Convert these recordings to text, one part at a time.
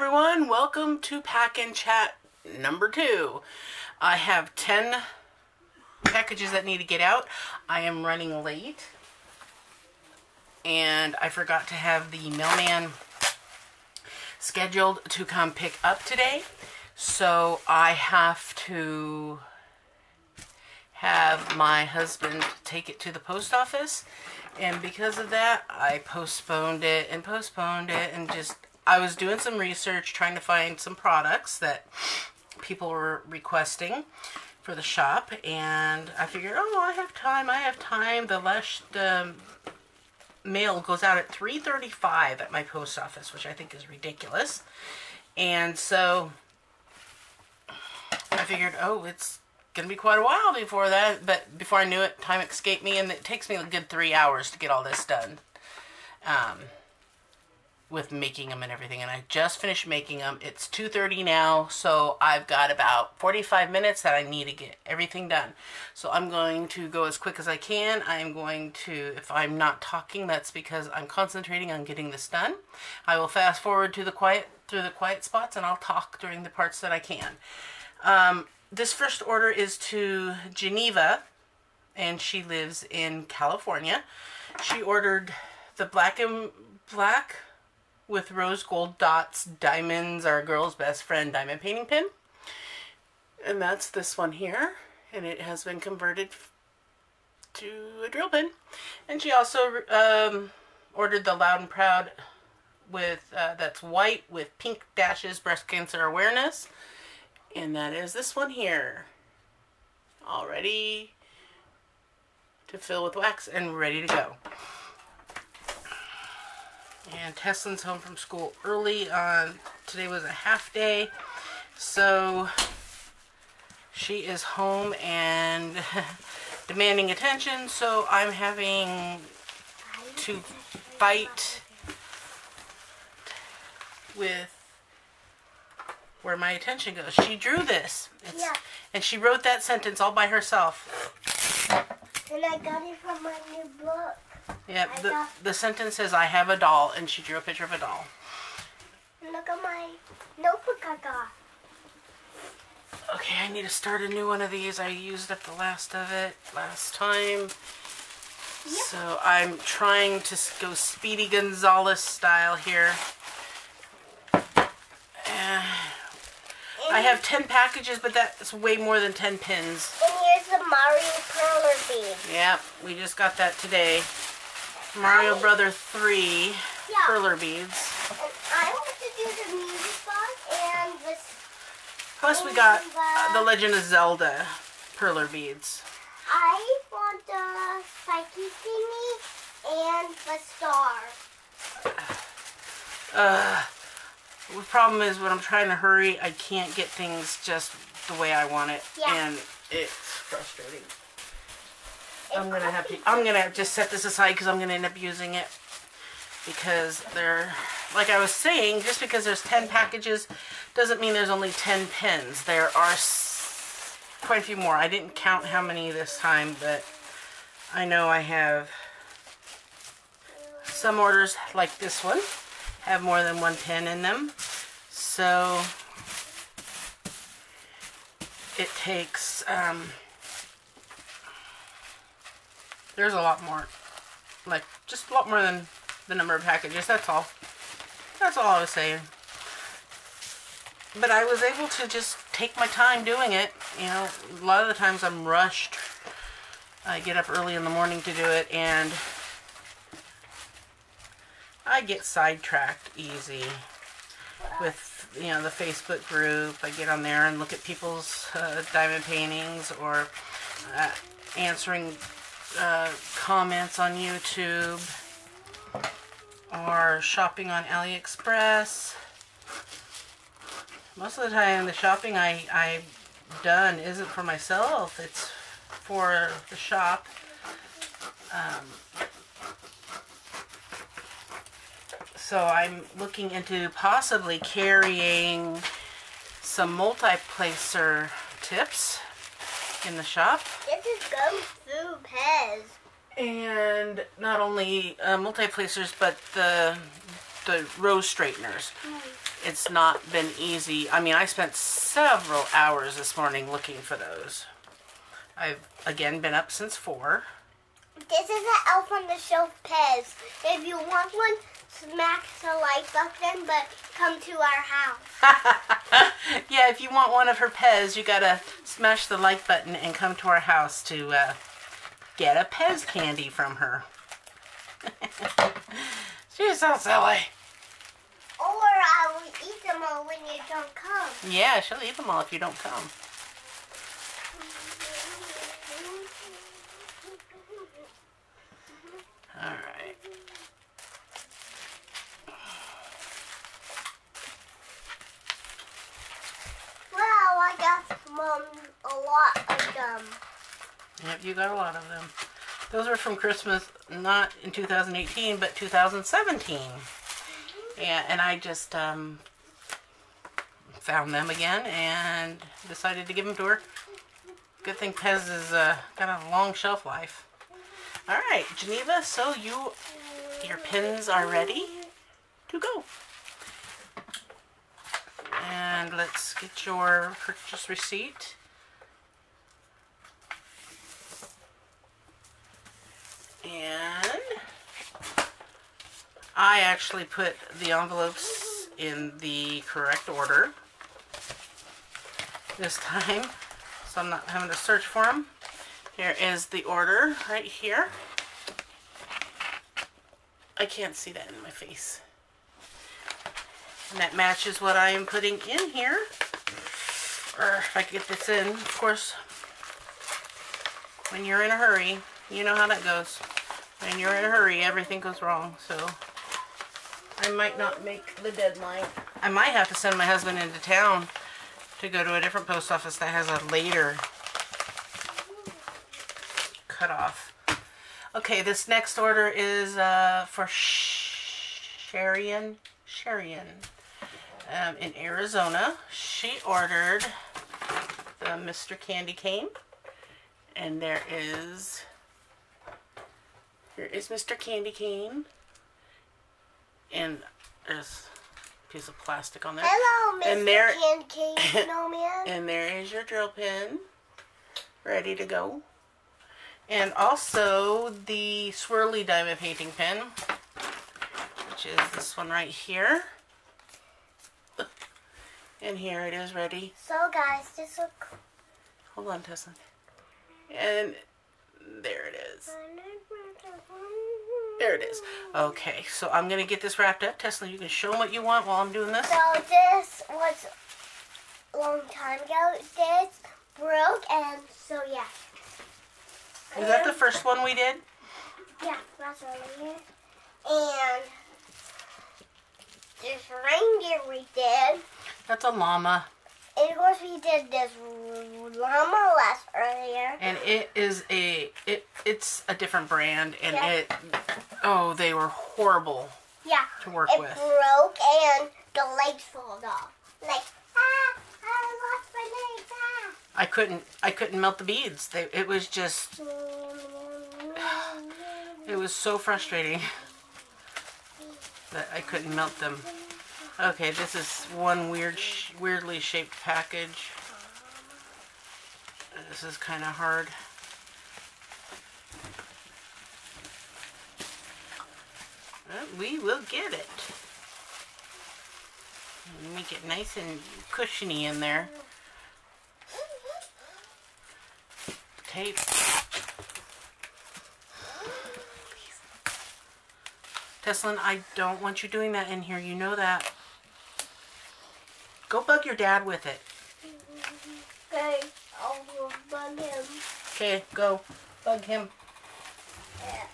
everyone, welcome to Pack and Chat number 2. I have 10 packages that need to get out. I am running late and I forgot to have the mailman scheduled to come pick up today, so I have to have my husband take it to the post office, and because of that I postponed it and just I was doing some research trying to find some products that people were requesting for the shop, and I figured, oh, I have time. The last mail goes out at 3:35 at my post office, which I think is ridiculous. And so I figured, oh, it's gonna be quite a while before that, but before I knew it, time escaped me, and it takes me a good 3 hours to get all this done. With making them and everything, and I just finished making them. It's 2:30 now, so I've got about 45 minutes that I need to get everything done. So I'm going to go as quick as I can. I'm going to, if I'm not talking, that's because I'm concentrating on getting this done. I will fast forward to the quiet spots, and I'll talk during the parts that I can. This first order is to Geneva, and she lives in California. She ordered the black and black with rose gold dots, diamonds, our girl's best friend diamond painting pen. And that's this one here. And it has been converted to a drill pen. And she also ordered the Loud and Proud with, that's white with pink dashes, breast cancer awareness. And that is this one here. All ready to fill with wax and ready to go. And Teslin's home from school early. Today was a half day, so she is home and demanding attention, so I'm having to fight with where my attention goes. She drew this, and she wrote that sentence all by herself. And I got it from my new book. Yeah, the sentence says, I have a doll, and she drew a picture of a doll. Look at my notebook I got. Okay, I need to start a new one of these. I used up the last of it last time. Yep. So I'm trying to go Speedy Gonzales style here. I have 10 packages, but that's way more than 10 pins. And here's the Mario Perler bead. Yeah, we just got that today. Mario Brother 3 perler beads. And I want to do the music box and this. Plus we got the Legend of Zelda perler beads. I want the spiky thingy and the star. The problem is when I'm trying to hurry, I can't get things just the way I want it, and it's frustrating. I'm gonna have to just set this aside because I'm gonna end up using it, because they're, like I was saying, just because there's 10 packages doesn't mean there's only 10 pins. There are quite a few more. I didn't count how many this time, but I know I have some orders like this one have more than one pin in them, so it takes there's a lot more, like just a lot more than the number of packages. That's all I was saying. But I was able to just take my time doing it. You know, a lot of the times I'm rushed. I get up early in the morning to do it, and I get sidetracked easy with, you know, the Facebook group. I get on there and look at people's diamond paintings, or answering comments on YouTube, or shopping on AliExpress. Most of the time the shopping I've done isn't for myself, it's for the shop. So I'm looking into possibly carrying some multi-placer tips in the shop. This is Kung Fu Pez. And not only multi-placers, but the rose straighteners. it's not been easy. I mean, I spent several hours this morning looking for those. I've, again, been up since 4. This is an Elf on the Shelf Pez. If you want one, smack the like button, but come to our house. Yeah, if you want one of her Pez, you gotta smash the like button and come to our house to get a Pez candy from her. She's so silly. Or I will eat them all when you don't come. Yeah, she'll eat them all if you don't come. All right. Well, I got a lot of them. Yep, you got a lot of them. Those were from Christmas, not in 2018, but 2017. Yeah, and I just found them again and decided to give them to her. Good thing Pez is got a long shelf life. All right, Geneva, so your pins are ready to go. And let's get your purchase receipt. And I actually put the envelopes in the correct order this time, so I'm not having to search for them. Here is the order right here. I can't see that in my face. And that matches what I am putting in here. Or if I could get this in, of course, when you're in a hurry, you know how that goes. When you're in a hurry, everything goes wrong. So I might not make the deadline. I might have to send my husband into town to go to a different post office that has a later cutoff. Okay, this next order is for Sharian in Arizona. She ordered the Mr. Candy Cane, and here is Mr. Candy Cane, and there's a piece of plastic on there. Hello, Mr. And there, Candy Cane Snowman. and there is your drill pin, ready to go. And also the swirly diamond painting pen, which is this one right here. And here it is ready. So guys, just look. Hold on, Tessa. And there it is. There it is. Okay, so I'm going to get this wrapped up. Tesla, you can show them what you want while I'm doing this. So this was a long time ago. This broke, and so yeah. Is that the first one we did? Yeah, that's earlier. And this reindeer we did. That's a llama. And of course we did this llama last earlier. And it is it's a different brand, and Yeah. they were horrible Yeah. to work it with. broke and the legs fall off. Like, I lost my legs. I couldn't melt the beads. It was just, it was so frustrating that I couldn't melt them. Okay, this is one weirdly shaped package. This is kind of hard. But we will get it. Make it nice and cushiony in there. Tape. Teslin, I don't want you doing that in here. You know that. Go bug your dad with it. Okay, I'll go bug him. Okay, go. Bug him. Yeah.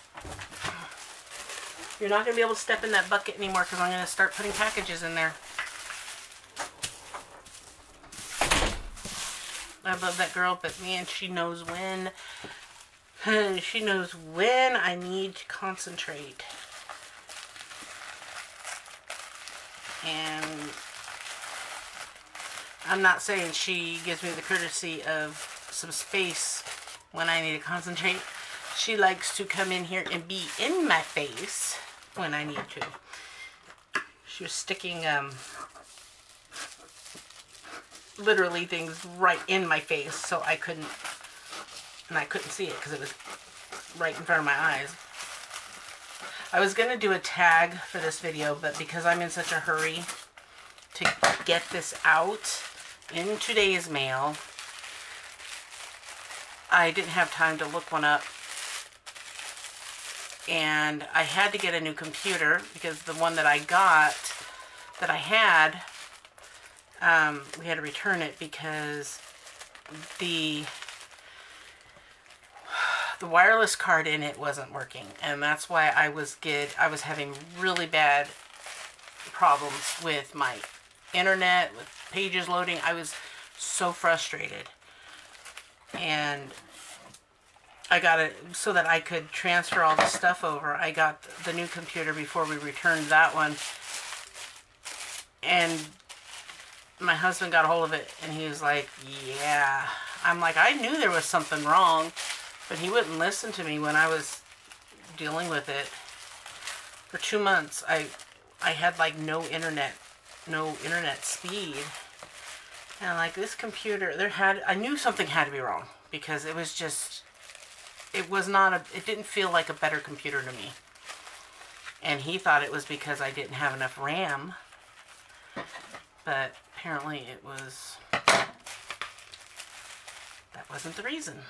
You're not going to be able to step in that bucket anymore because I'm going to start putting packages in there. I love that girl, but man, she knows when. She knows when I need to concentrate. And I'm not saying she gives me the courtesy of some space when I need to concentrate. She likes to come in here and be in my face when I need to. She was sticking literally things right in my face, so I couldn't see it because it was right in front of my eyes. I was going to do a tag for this video, but because I'm in such a hurry to get this out in today's mail, I didn't have time to look one up. And I had to get a new computer because the one that I got, that I had, we had to return it because the wireless card in it wasn't working, and that's why I was having really bad problems with my internet, with pages loading. I was so frustrated, and I got it so that I could transfer all the stuff over. I got the new computer before we returned that one, and my husband got a hold of it, and he was like, yeah. I'm like, I knew there was something wrong, but he wouldn't listen to me when I was dealing with it. For 2 months, I had like no internet speed. And like this computer, I knew something had to be wrong because it was just, it didn't feel like a better computer to me. And he thought it was because I didn't have enough RAM. But apparently that wasn't the reason.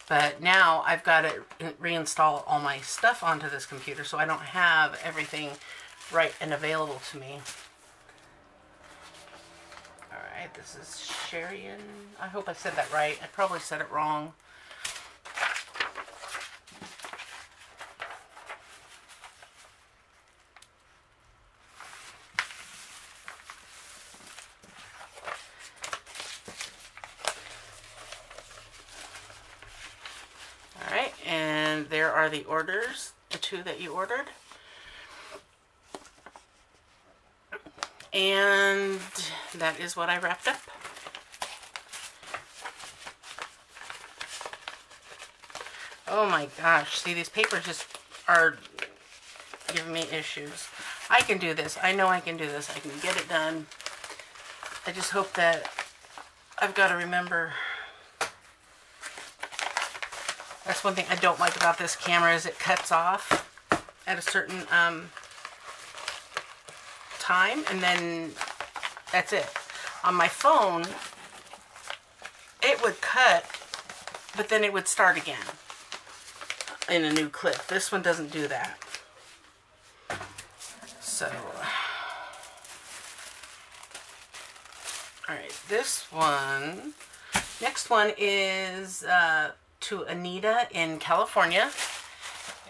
But now I've got to reinstall all my stuff onto this computer so I don't have everything right and available to me. Alright, this is Sherian. I hope I said that right. I probably said it wrong. Alright, and there are the orders, the 2 that you ordered. And that is what I wrapped up. Oh my gosh, see, these papers just are giving me issues. I can do this. I know I can do this. I can get it done. I just hope that I've got to remember. That's one thing I don't like about this camera is it cuts off at a certain time, and then that's it. On my phone, it would cut, but then it would start again in a new clip. This one doesn't do that. So, alright, this one, next one is to Anita in California,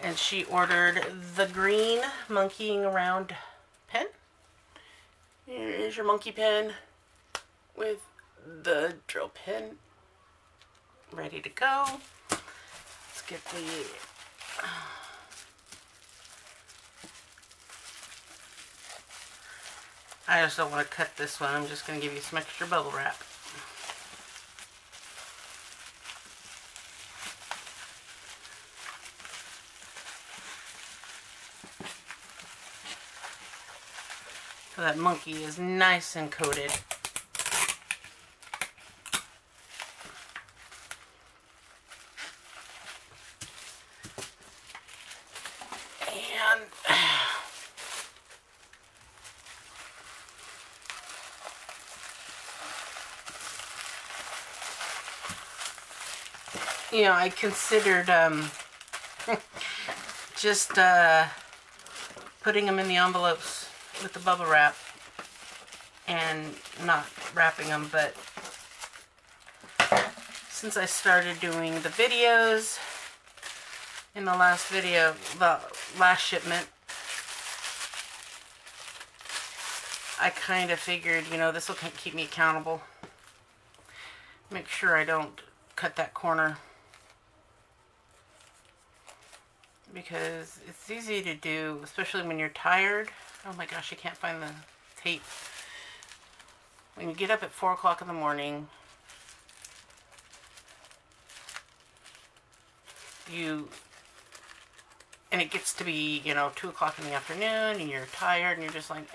and she ordered the green monkeying around pen. Here is your monkey pen with the drill pen ready to go. Let's get the I just don't want to cut this one. I'm just going to give you some extra bubble wrap. So that monkey is nice and coated. And you know, I considered just putting them in the envelopes with the bubble wrap and not wrapping them, but since I started doing the videos in the last video, the last shipment, I kind of figured, you know, this will keep me accountable. Make sure I don't cut that corner, because it's easy to do, especially when you're tired. Oh my gosh, I can't find the tape. When you get up at 4 o'clock in the morning, and it gets to be, you know, 2 o'clock in the afternoon, and you're tired, and you're just like,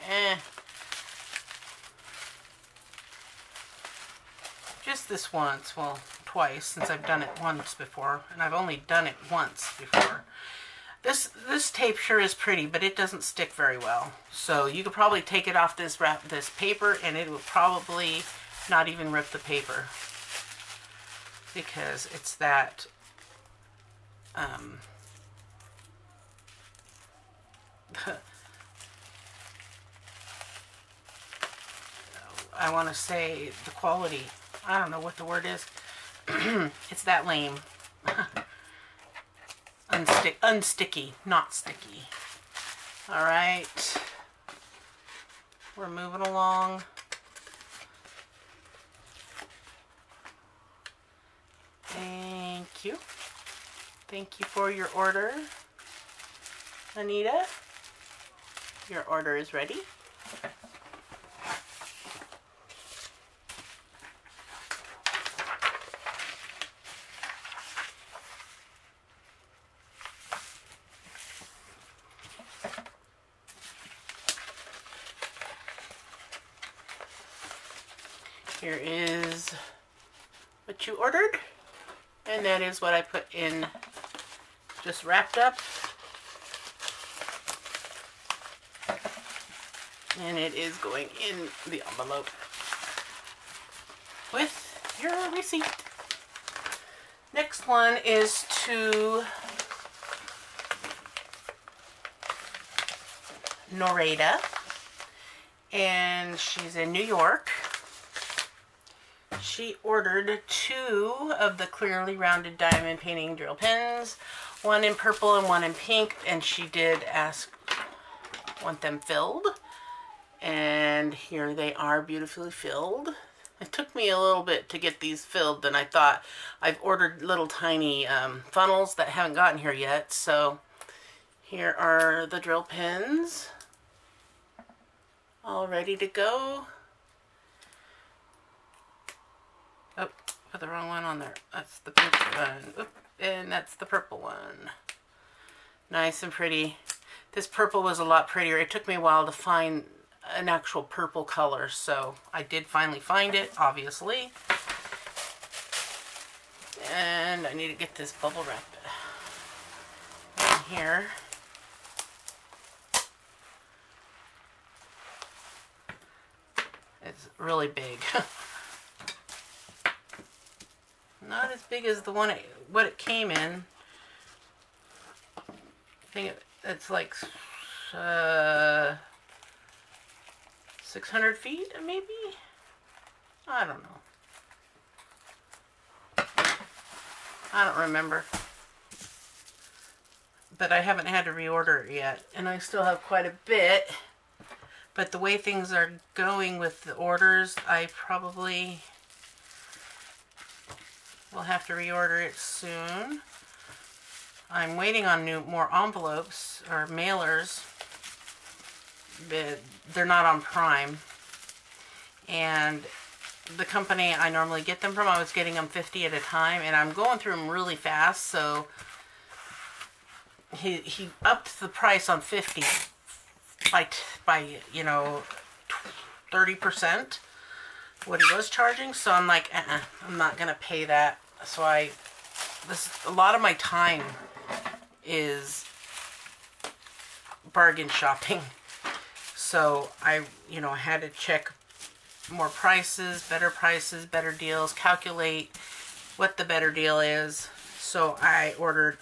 this once, well, twice, since I've done it once before, and I've only done it once before. This tape sure is pretty, but it doesn't stick very well. So you could probably take it off this paper, and it would probably not even rip the paper, because it's that I want to say the quality, I don't know what the word is. It's that lame. Unsticky, not sticky. All right, we're moving along. Thank you. Thank you for your order, Anita. Your order is ready. Here is what you ordered, and that is what I put in, just wrapped up, and it is going in the envelope with your receipt. Next one is to Norada, and she's in New York. She ordered 2 of the clearly rounded diamond painting drill pins, one in purple and one in pink, and she did want them filled, and here they are, beautifully filled. It took me a little bit to get these filled, and I thought I've ordered little tiny funnels that haven't gotten here yet. So here are the drill pins, all ready to go. Oh, put the wrong one on there. That's the pink one. Oop, and that's the purple one. Nice and pretty. This purple was a lot prettier. It took me a while to find an actual purple color, so I did finally find it, obviously. And I need to get this bubble wrap in here. It's really big. Not as big as the one what it came in. I think it's like 600 feet, maybe? I don't know. I don't remember. But I haven't had to reorder it yet, and I still have quite a bit. But the way things are going with the orders, I probably will have to reorder it soon. I'm waiting on more envelopes or mailers, but they're not on Prime. And the company I normally get them from, I was getting them 50 at a time, and I'm going through them really fast, so he upped the price on 50 by you know, 30% what he was charging. So I'm like, I'm not gonna pay that. So a lot of my time is bargain shopping. So I, you know, had to check more prices, better deals, calculate what the better deal is. So I ordered,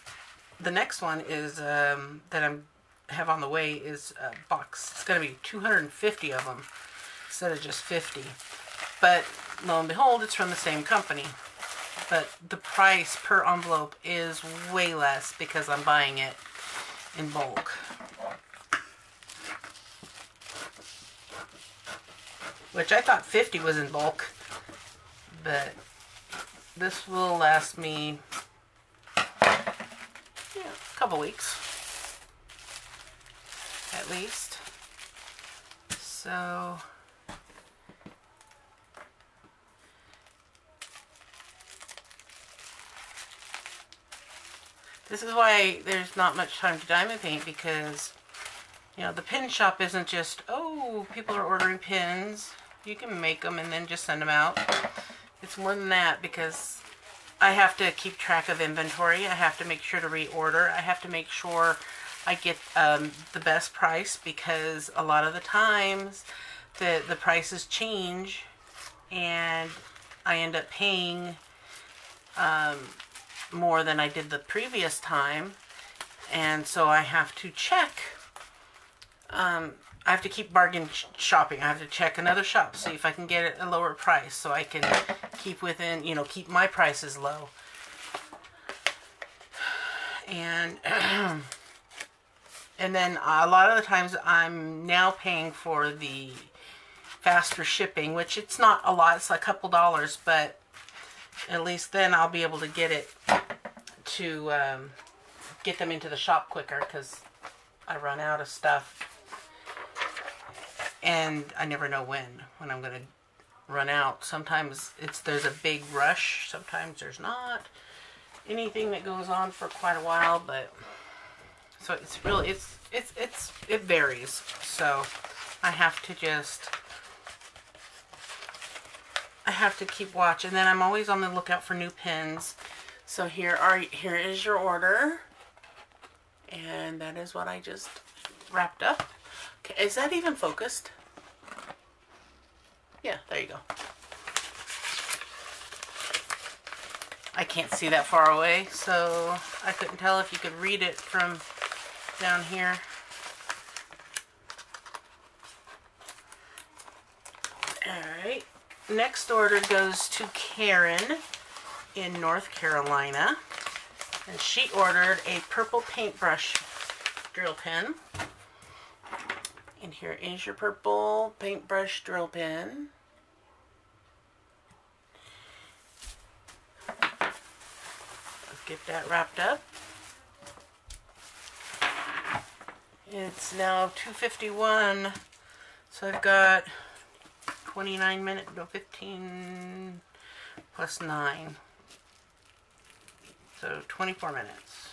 the next one is, that I'm have on the way is a box. It's going to be 250 of them instead of just 50. But lo and behold, it's from the same company. But the price per envelope is way less because I'm buying it in bulk. Which I thought 50 was in bulk. But this will last me, yeah, a couple weeks. At least. So this is why there's not much time to diamond paint, because, you know, the pin shop isn't just, oh, people are ordering pins. You can make them and then just send them out. It's more than that because I have to keep track of inventory. I have to make sure to reorder. I have to make sure I get the best price because a lot of the times the prices change and I end up paying more than I did the previous time. And so I have to check. I have to keep bargain shopping. I have to check another shop, see if I can get it a lower price so I can keep within, keep my prices low. And and then a lot of the times I'm now paying for the faster shipping, which it's not a lot, it's a couple dollars, but at least then I'll be able to get it to get them into the shop quicker because I run out of stuff. And I never know when I'm going to run out. Sometimes there's a big rush. Sometimes there's not anything that goes on for quite a while. But so it's really it varies. So I have to keep watch. And then I'm always on the lookout for new pins. So here is your order, and that is what I just wrapped up. Okay, is that even focused? Yeah, there you go. I can't see that far away, so I couldn't tell if you could read it from down here. Alright, next order goes to Karen in North Carolina, and she ordered a purple paintbrush drill pen. And here is your purple paintbrush drill pen. Let's get that wrapped up. It's now 2:51, so I've got 29 minutes, no, 15 plus 9. So 24 minutes.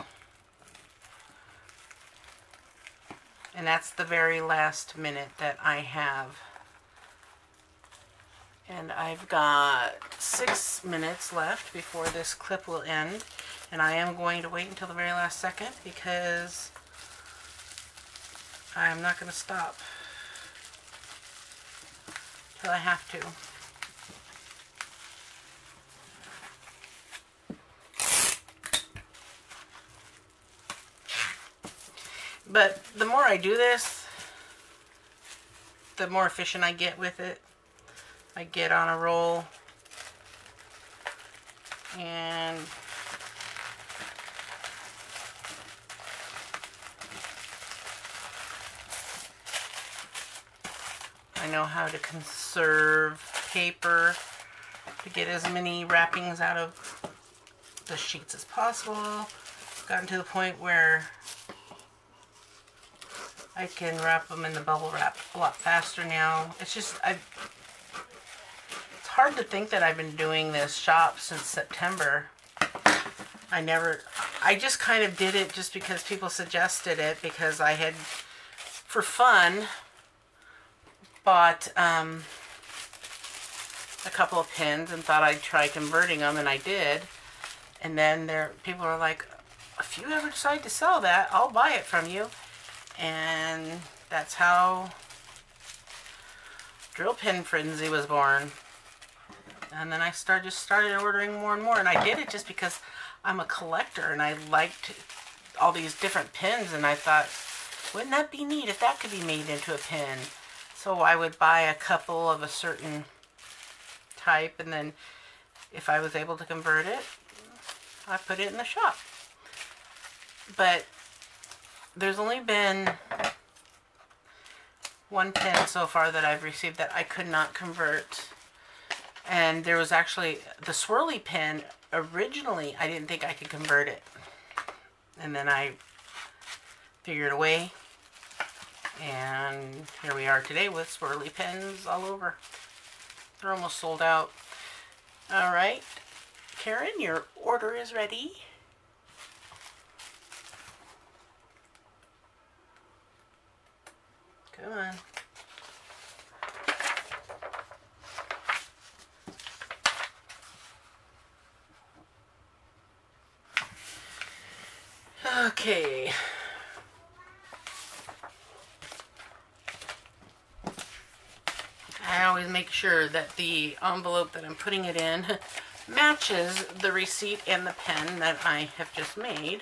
And that's the very last minute that I have. And I've got 6 minutes left before this clip will end. And I am going to wait until the very last second because I'm not going to stop till I have to. But the more I do this, the more efficient I get with it. I get on a roll. And I know how to conserve paper to get as many wrappings out of the sheets as possible. Gotten to the point where I can wrap them in the bubble wrap a lot faster now. It's just, it's hard to think that I've been doing this shop since September. I just kind of did it just because people suggested it, because I had, for fun, bought a couple of pins and thought I'd try converting them, and I did. And then people are like, if you ever decide to sell that, I'll buy it from you. And that's how Drill Pin Frenzy was born. And then I started ordering more and more. And I did it just because I'm a collector and I liked all these different pins. And I thought, wouldn't that be neat if that could be made into a pin? So I would buy a couple of a certain type, and then if I was able to convert it, I put it in the shop. But there's only been one pin so far that I've received that I could not convert. And there was actually the swirly pin. Originally, I didn't think I could convert it. And then I figured a way. And here we are today with swirly pins all over. They're almost sold out. Alright, Karen, your order is ready. Come on. Okay. I always make sure that the envelope that I'm putting it in matches the receipt and the pen that I have just made.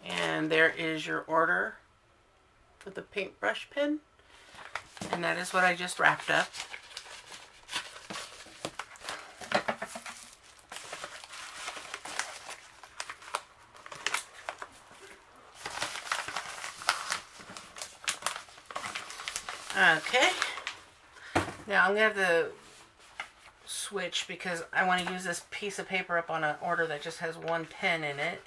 And there is your order for the paintbrush pen. And that is what I just wrapped up. Okay, now I'm going to have to switch because I want to use this piece of paper up on an order that just has one pen in it.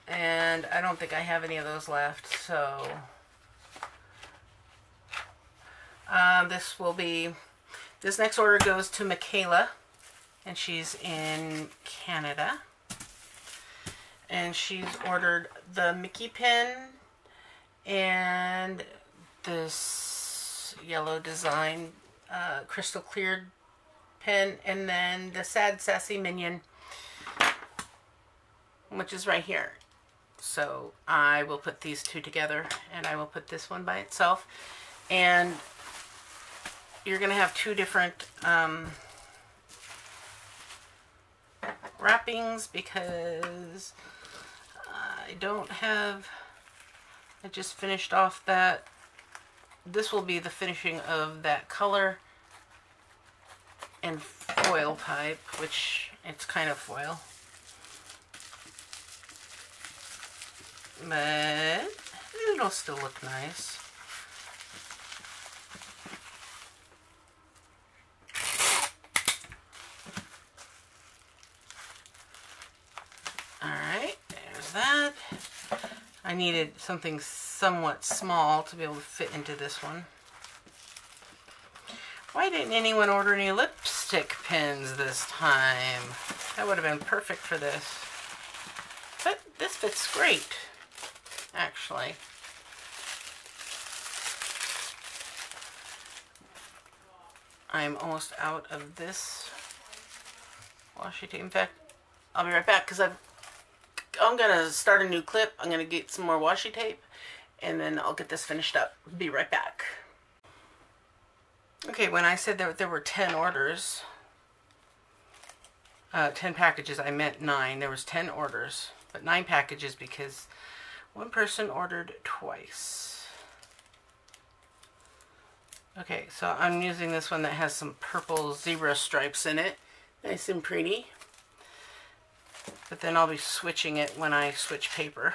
And I don't think I have any of those left, so this next order goes to Michaela, and she's in Canada. And she's ordered the Mickey pen and this yellow design crystal cleared pen, and then the Sad Sassy Minion, which is right here. So I will put these two together, and I will put this one by itself. And you're going to have two different wrappings because I just finished off that. This will be the finishing of that color and foil type, which it's kind of foil. But it'll still look nice. Alright, there's that. I needed something somewhat small to be able to fit into this one. Why didn't anyone order any lipstick pens this time? That would have been perfect for this. But this fits great, actually. I'm almost out of this washi tape. In fact, I'll be right back because I'm going to start a new clip. I'm going to get some more washi tape, and then I'll get this finished up. Be right back. Okay, when I said that there were 10 orders, 10 packages, I meant 9. There was 10 orders, but 9 packages because one person ordered twice. Okay, so I'm using this one that has some purple zebra stripes in it. Nice and pretty. But then I'll be switching it when I switch paper.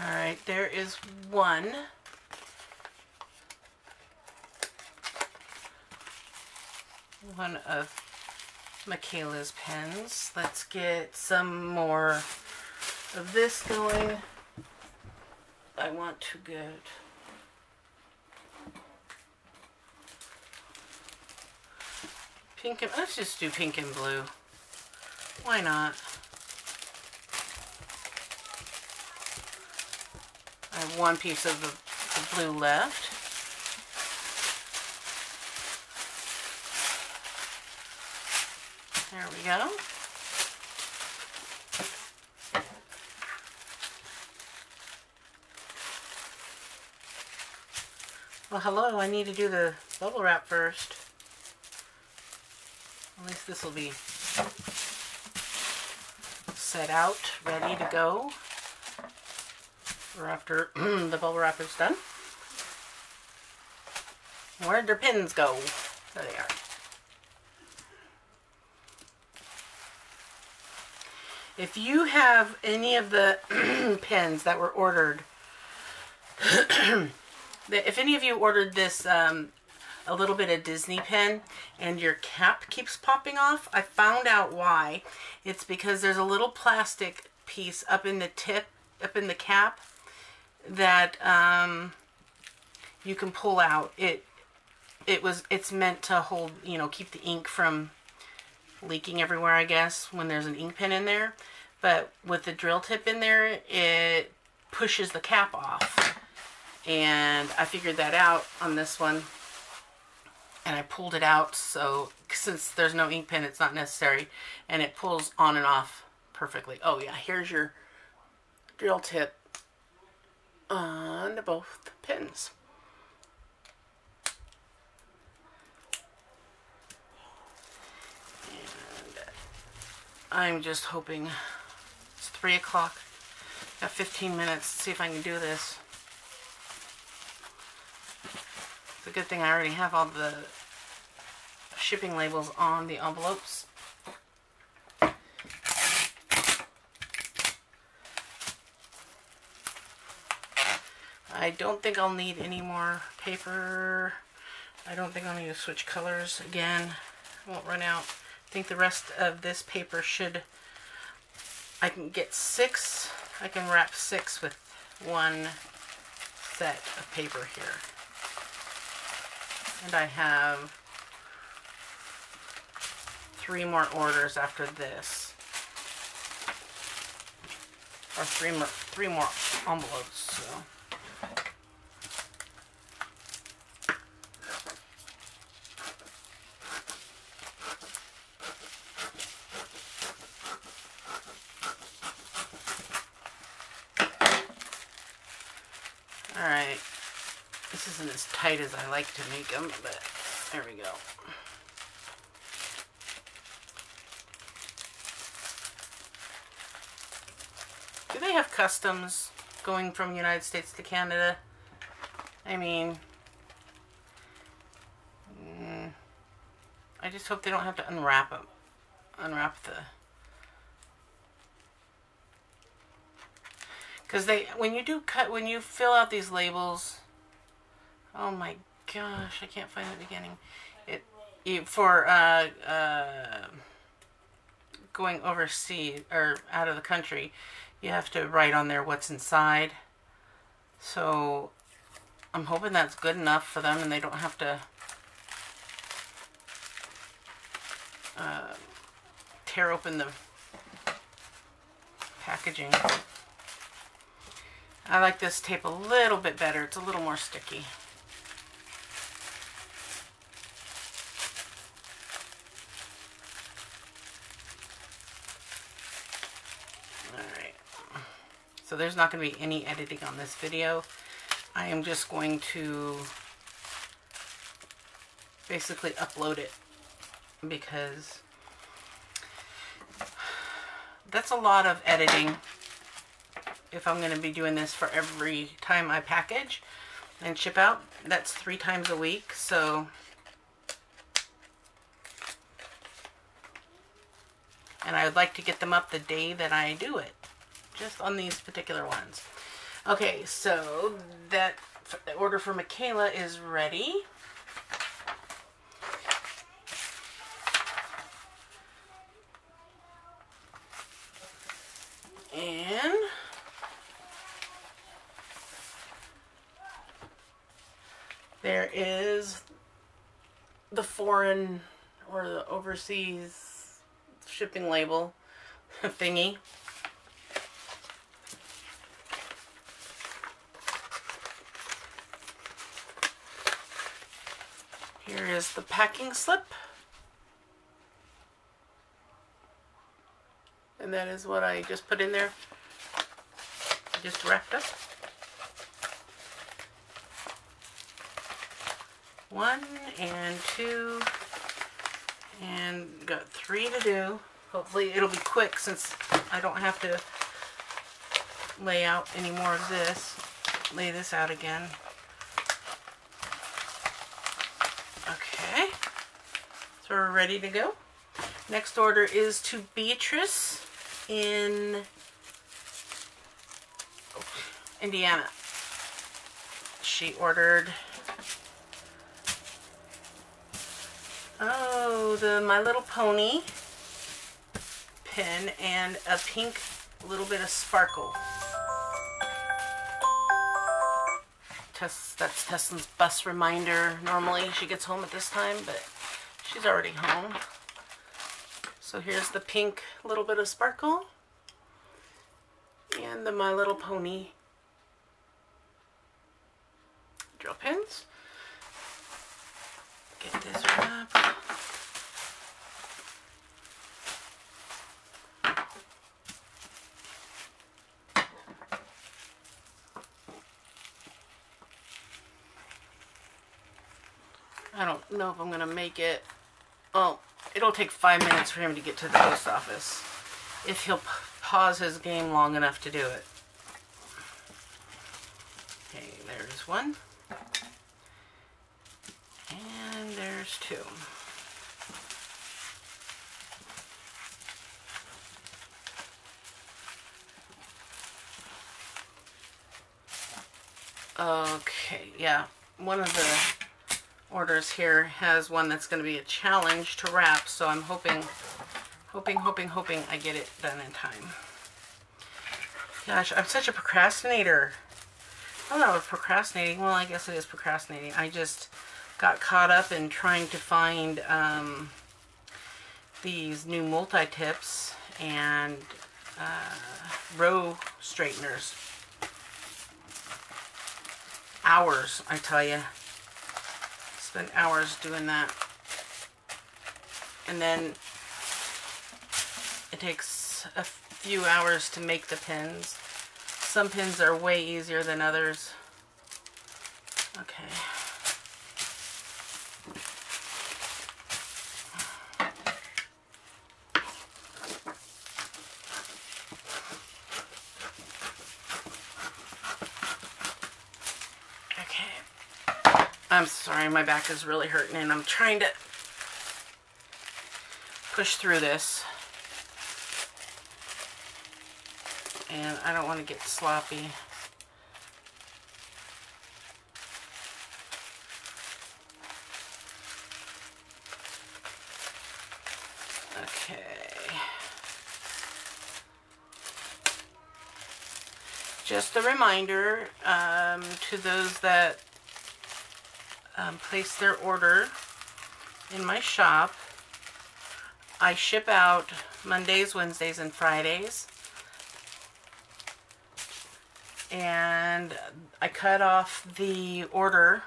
Alright, there is one. One of Michaela's pens. Let's get some more of this going. I want to get pink and let's just do pink and blue. Why not? I have one piece of the blue left. There we go. Well, hello, I need to do the bubble wrap first. At least this will be set out, ready to go for after the bubble wrap is done. Where'd their pins go? There they are. If you have any of the pens that were ordered, if any of you ordered this, a little bit of Disney pen, and your cap keeps popping off, I found out why. It's because there's a little plastic piece up in the tip, up in the cap, that you can pull out. it's meant to hold, you know, keep the ink from leaking everywhere, I guess, when there's an ink pen in there. But with the drill tip in there, it pushes the cap off. And I figured that out on this one. And I pulled it out, so since there's no ink pen, it's not necessary. And it pulls on and off perfectly. Oh yeah, here's your drill tip on both pins. And I'm just hoping it's 3 o'clock. Got 15 minutes to see if I can do this. It's a good thing I already have all the shipping labels on the envelopes. I don't think I'll need any more paper. I don't think I'll need to switch colors again. I won't run out. I think the rest of this paper should, I can get 6. I can wrap 6 with one set of paper here. And I have 3 more orders after this. Or 3 more envelopes, so. Alright, this isn't as tight as I like to make them, but there we go. Do they have customs going from the United States to Canada? I mean, I just hope they don't have to unwrap them. Unwrap the... Because when you fill out these labels, oh my gosh, I can't find the beginning. For going overseas or out of the country, you have to write on there what's inside. So I'm hoping that's good enough for them and they don't have to tear open the packaging. I like this tape a little bit better. It's a little more sticky. Alright. So there's not going to be any editing on this video. I am just going to basically upload it because that's a lot of editing. If I'm going to be doing this for every time I package and ship out, that's 3 times a week. So, and I would like to get them up the day that I do it, just on these particular ones. Okay, so that order for Michaela is ready. And there is the foreign or the overseas shipping label thingy. Here is the packing slip. And that is what I just put in there. Just wrapped up. 1 and 2 and got 3 to do. Hopefully it'll be quick since I don't have to lay out any more of this. Lay this out again. Okay, so we're ready to go. Next order is to Beatrice in Indiana. She ordered the My Little Pony pin and a pink little bit of sparkle That's Tesslin's bus reminder. Normally she gets home at this time, but she's already home. So here's the pink little bit of sparkle. And the My Little Pony drill pins. Get this wrapped. I don't know if I'm going to make it. Oh, it'll take 5 minutes for him to get to the post office. If he'll pause his game long enough to do it. Okay, there's one. And there's two. Okay, yeah. One of the orders here has one that's going to be a challenge to wrap, so I'm hoping I get it done in time. Gosh, I'm such a procrastinator. I'm not procrastinating. Well, I guess it is procrastinating. I just got caught up in trying to find these new multi-tips and row straighteners. Hours, I tell you. Spent hours doing that. And then it takes a few hours to make the pins. Some pins are way easier than others. Okay. I'm sorry, my back is really hurting and I'm trying to push through this. And I don't want to get sloppy. Okay. Just a reminder to those that place their order in my shop. I ship out Mondays, Wednesdays, and Fridays. And I cut off the order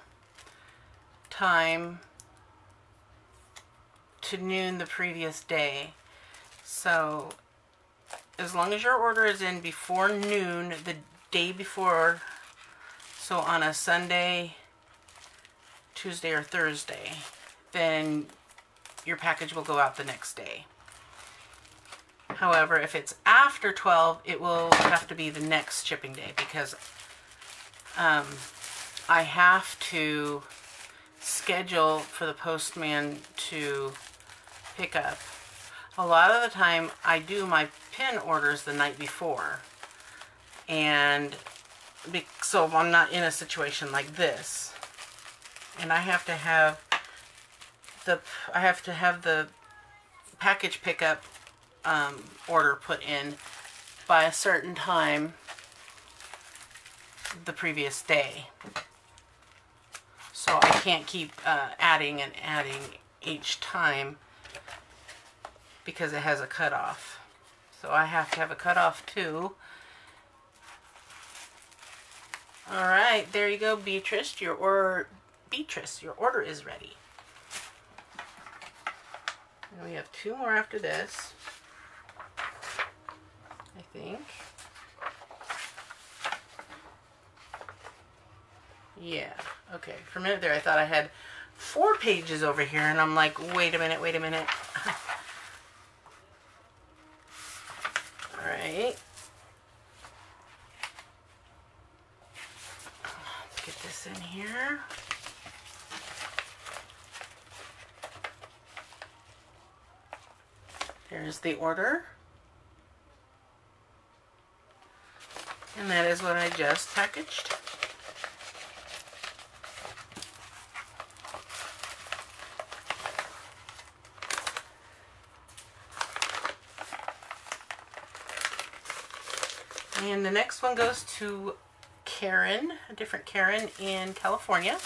time to noon the previous day. So as long as your order is in before noon the day before, so on a Sunday, Tuesday, or Thursday, then your package will go out the next day. However, if it's after 12, it will have to be the next shipping day because I have to schedule for the postman to pick up. A lot of the time, I do my pin orders the night before. And so I'm not in a situation like this. And I have to have the package pickup order put in by a certain time the previous day. So I can't keep adding and adding each time because it has a cutoff. So I have to have a cutoff too. Alright, there you go, Beatrice. Your order is ready. And we have two more after this, I think. Yeah, okay. For a minute there I thought I had 4 pages over here, and I'm like, wait a minute. Alright. Let's get this in here. There's the order. And that is what I just packaged. And the next one goes to Karen, a different Karen in California.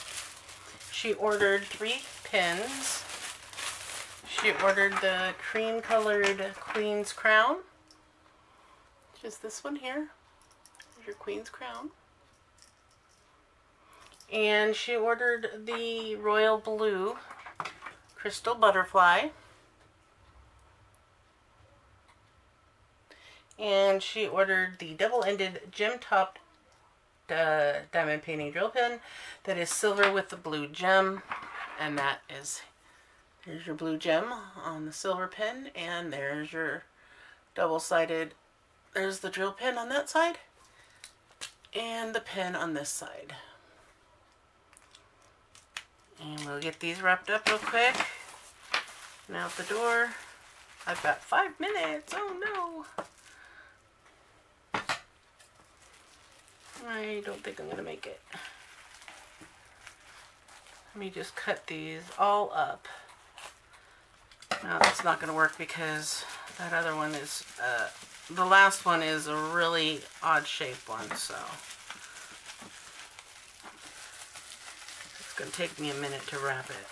She ordered 3 pins. She ordered the cream colored Queen's Crown, which is this one here. There's your Queen's Crown. And she ordered the Royal Blue Crystal Butterfly. And she ordered the double-ended gem-topped diamond painting drill pen that is silver with the blue gem. And that is, here's your blue gem on the silver pen, and there's your double-sided, there's the drill pen on that side, and the pen on this side. And we'll get these wrapped up real quick and out the door. I've got 5 minutes. Oh no. I don't think I'm going to make it. Let me just cut these all up. No, it's not going to work because that other one is, the last one is a really odd shaped one, so it's going to take me a minute to wrap it.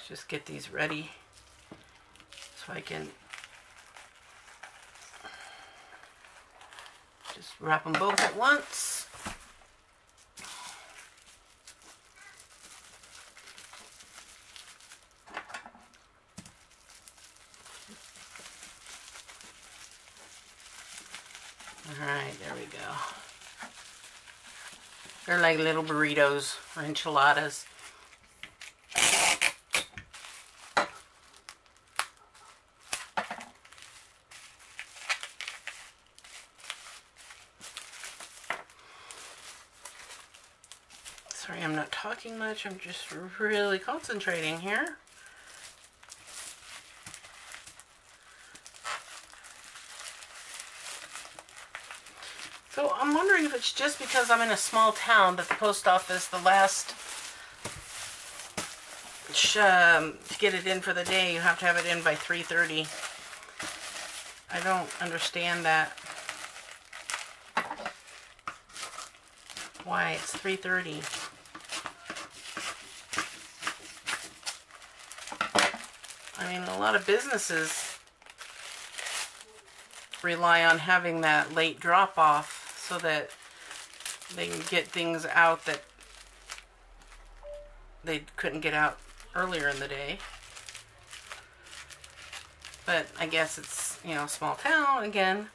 Just get these ready so I can just wrap them both at once. Alright, there we go. They're like little burritos or enchiladas. Sorry, I'm not talking much. I'm just really concentrating here. So I'm wondering if it's just because I'm in a small town that the post office, the last, to get it in for the day, you have to have it in by 3:30. I don't understand that. Why it's 3:30. I mean, a lot of businesses rely on having that late drop-off so that they can get things out that they couldn't get out earlier in the day. But I guess it's, you know, small town again.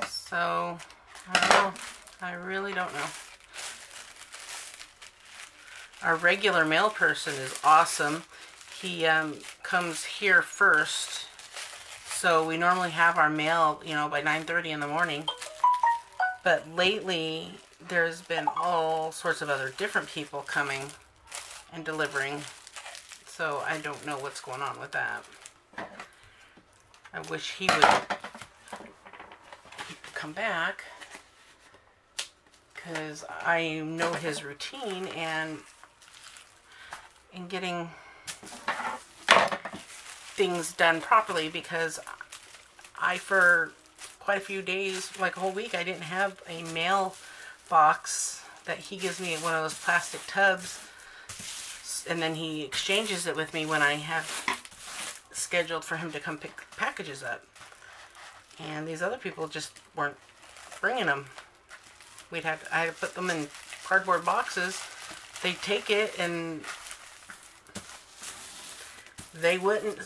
So, I don't know. I really don't know. Our regular mail person is awesome. He comes here first. So we normally have our mail, you know, by 9:30 in the morning. But lately, there's been all sorts of other different people coming and delivering. So I don't know what's going on with that. I wish he would come back, because I know his routine, and in getting things done properly, because I, for quite a few days, like a whole week, I didn't have a mail box that he gives me in one of those plastic tubs, and then he exchanges it with me when I have scheduled for him to come pick packages up. And these other people just weren't bringing them. I had to put them in cardboard boxes. They'd take it and they wouldn't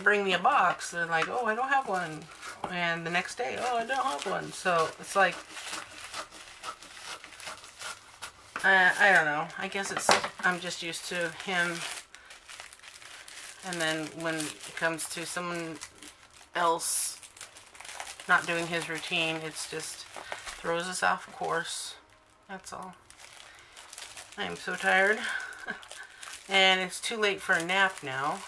bring me a box. They're like, oh, I don't have one. And the next day, oh, I don't have one. So it's like, I don't know. I guess I'm just used to him. And then when it comes to someone else not doing his routine, it's just throws us off course. That's all. I am so tired. And it's too late for a nap now.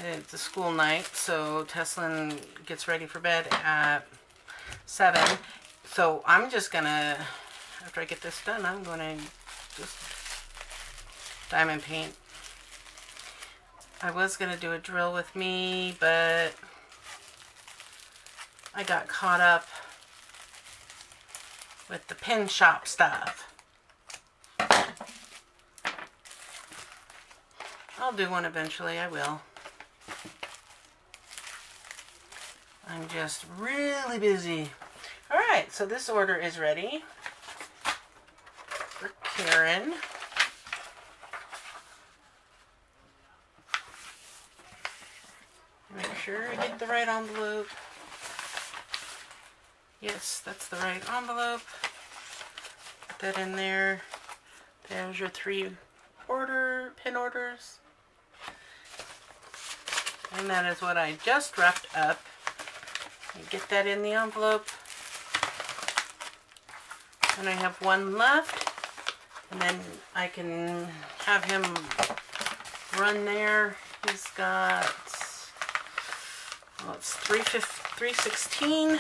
It's a school night, so Teslin gets ready for bed at 7. So I'm just gonna, after I get this done, I'm gonna just diamond paint. I was gonna do a drill with me, but I got caught up with the pin shop stuff. I'll do one eventually, I will. I'm just really busy. Alright, so this order is ready for Karen. Make sure I get the right envelope. Yes, that's the right envelope. Put that in there. There's your 3 pin orders. And that is what I just wrapped up. Get that in the envelope. And I have 1 left. And then I can have him run there. He's got, well, it's 316.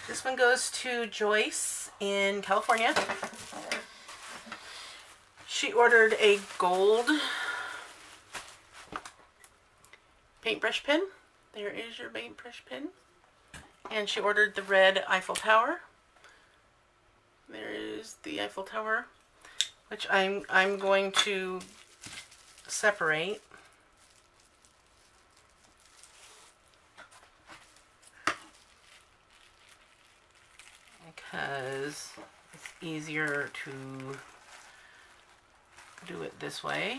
This one goes to Joyce in California. She ordered a gold paintbrush pen. There is your paintbrush pen. And she ordered the red Eiffel Tower. There is the Eiffel Tower, which I'm going to separate. Because it's easier to do it this way.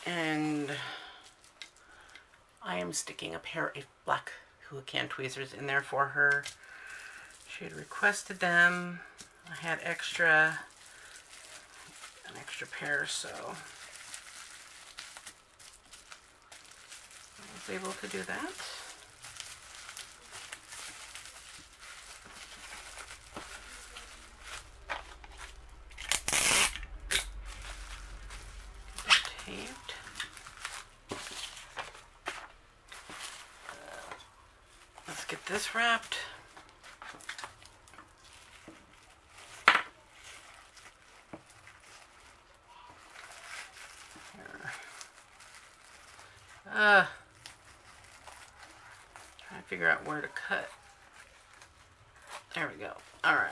And I am sticking a pair of black Hua Can tweezers in there for her. She had requested them. I had an extra pair, so I was able to do that. Taped. Let's get this wrapped. Trying to figure out where to cut. There we go. Alright.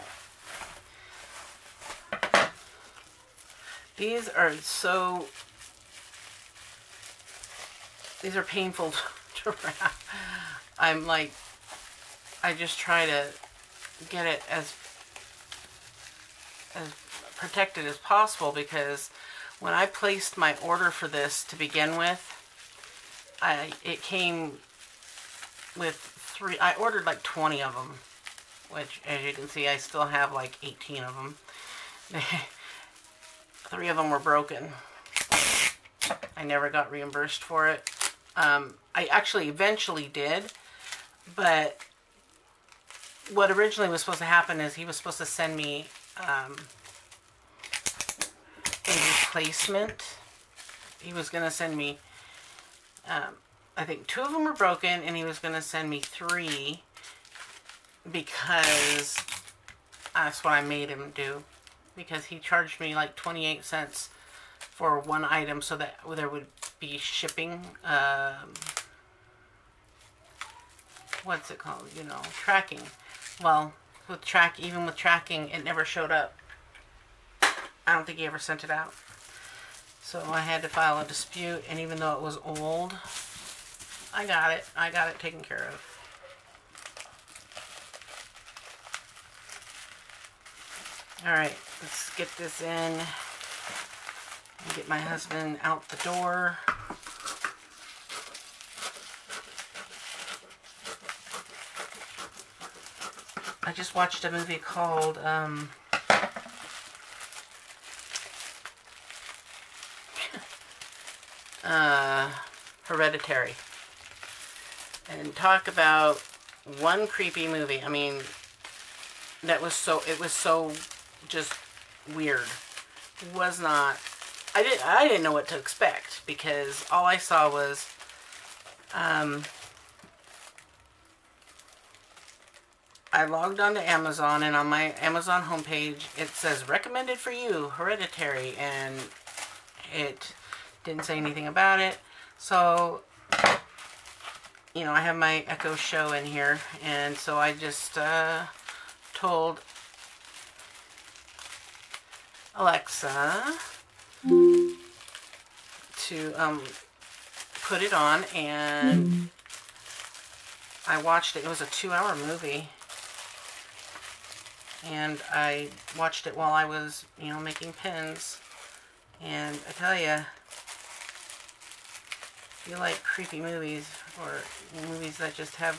These are painful to wrap. I'm like, I just try to get it as protected as possible, because when I placed my order for this to begin with, it came with I ordered like 20 of them, which, as you can see, I still have like 18 of them. 3 of them were broken. I never got reimbursed for it. I actually eventually did, but what originally was supposed to happen is he was supposed to send me a replacement. He was going to send me, I think 2 of them were broken, and he was going to send me 3 because that's what I made him do, because he charged me like 28 cents for 1 item so that there would be shipping, what's it called, you know, tracking. Well, even with tracking, it never showed up. I don't think he ever sent it out. So I had to file a dispute, and even though it was old, I got it taken care of. Alright, let's get this in and get my husband out the door. I just watched a movie called Hereditary. And talk about one creepy movie. I mean, it was so just weird. was not, I didn't know what to expect, because all I saw was I logged onto Amazon, and on my Amazon homepage it says recommended for you, Hereditary, and it didn't say anything about it. So, you know, I have my Echo Show in here, and so I just told Alexa to put it on, and I watched it. It was a 2-hour movie, and I watched it while I was, you know, making pins. And I tell you, if you like creepy movies, or movies that just have,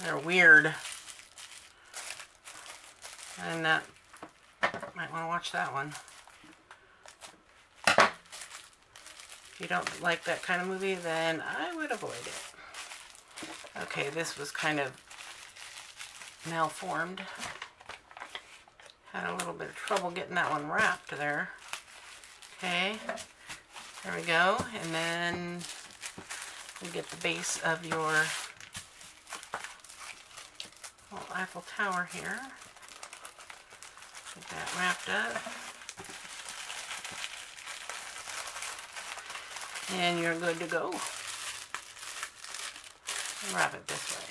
they're weird, and that might want to watch that one. If you don't like that kind of movie, then I would avoid it. Okay, this was kind of malformed. Had a little bit of trouble getting that one wrapped there. Okay, there we go. And then we get the base of your little Eiffel Tower here. Get that wrapped up. And you're good to go. Wrap it this way.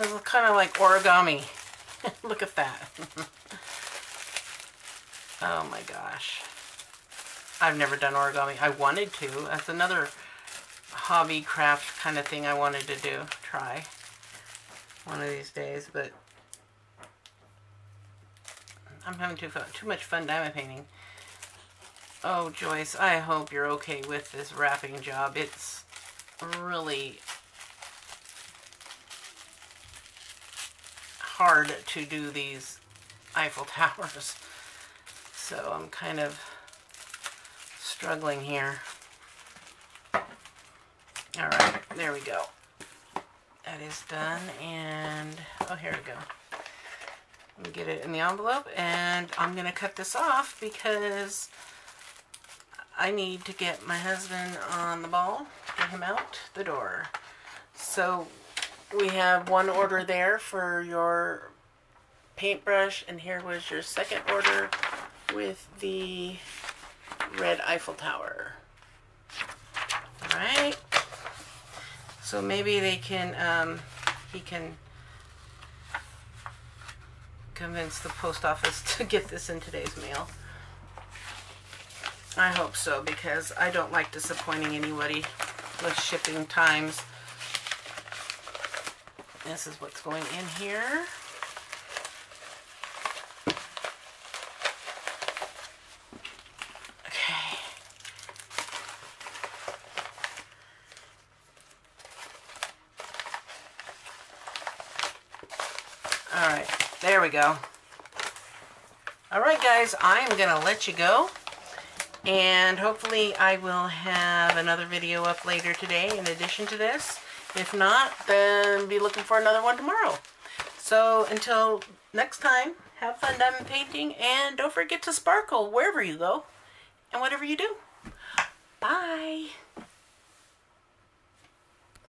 It's kind of like origami. Look at that. Oh my gosh. I've never done origami. I wanted to. That's another hobby craft kind of thing I wanted to do. Try one of these days, but I'm having too much fun diamond painting. Oh, Joyce, I hope you're okay with this wrapping job. It's really hard to do these Eiffel Towers, so I'm kind of struggling here. Alright, there we go. That is done, and oh, here we go. Let me get it in the envelope, and I'm going to cut this off because I need to get my husband on the ball, get him out the door. So we have one order there for your paintbrush, and here was your second order with the red Eiffel Tower. Alright, so maybe they can, he can convince the post office to get this in today's mail. I hope so, because I don't like disappointing anybody with shipping times. This is what's going in here. Okay. Alright, there we go. Alright guys, I am going to let you go. And hopefully I will have another video up later today in addition to this. If not, then be looking for another one tomorrow. So until next time, have fun diamond painting, and don't forget to sparkle wherever you go and whatever you do.